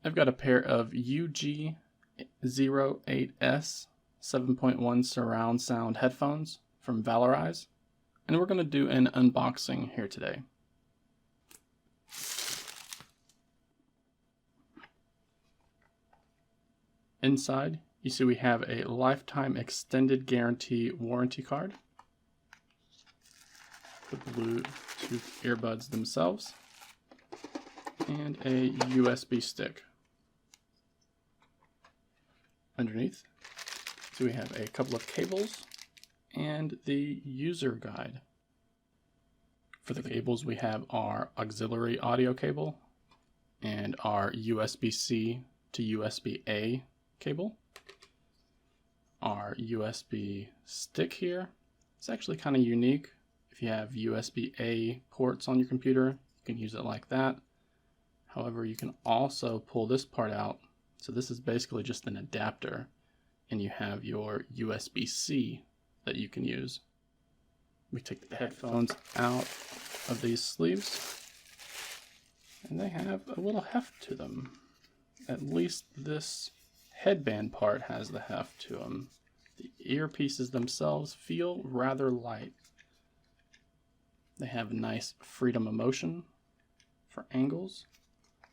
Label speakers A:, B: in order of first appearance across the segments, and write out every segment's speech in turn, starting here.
A: I've got a pair of UG-08S 7.1 surround sound headphones from Valorise, and we're going to do an unboxing here today. Inside, you see we have a lifetime extended guarantee warranty card, the Bluetooth earbuds themselves, and a USB stick. Underneath, so we have a couple of cables and the user guide. For the cables, we have our auxiliary audio cable and our USB-C to USB-A cable. Our USB stick here, it's actually kind of unique. If you have USB-A ports on your computer, you can use it like that. However, you can also pull this part out. So this is basically just an adapter, and you have your USB-C that you can use. We take the headphones out of these sleeves, and they have a little heft to them. At least this headband part has the heft to them. The earpieces themselves feel rather light. They have nice freedom of motion for angles,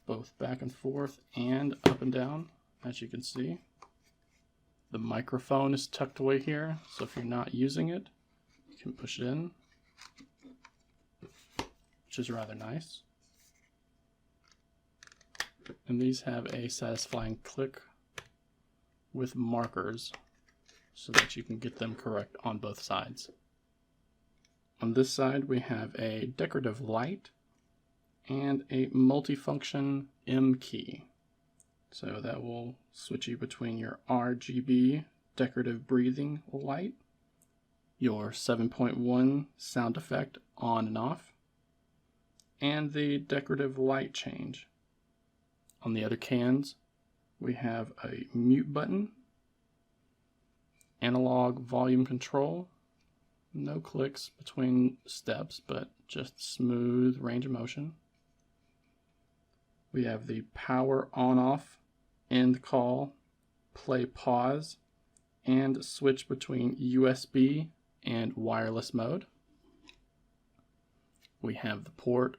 A: both back and forth and up and down, as you can see. The microphone is tucked away here, so if you're not using it, you can push it in, which is rather nice. And these have a satisfying click with markers so that you can get them correct on both sides. On this side, we have a decorative light and a multifunction M key. So that will switch you between your RGB decorative breathing light, your 7.1 sound effect on and off, and the decorative light change. On the other cans, we have a mute button, analog volume control, no clicks between steps, but just smooth range of motion. We have the power on-off, end call, play pause, and switch between USB and wireless mode. We have the port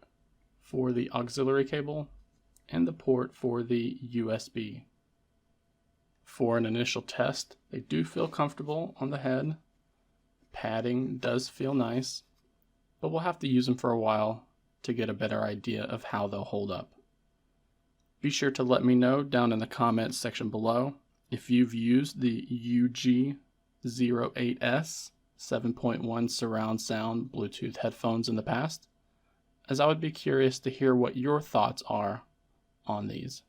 A: for the auxiliary cable and the port for the USB. For an initial test, they do feel comfortable on the head. Padding does feel nice, but we'll have to use them for a while to get a better idea of how they'll hold up. Be sure to let me know down in the comments section below if you've used the UG-08S 7.1 surround sound Bluetooth headphones in the past, as I would be curious to hear what your thoughts are on these.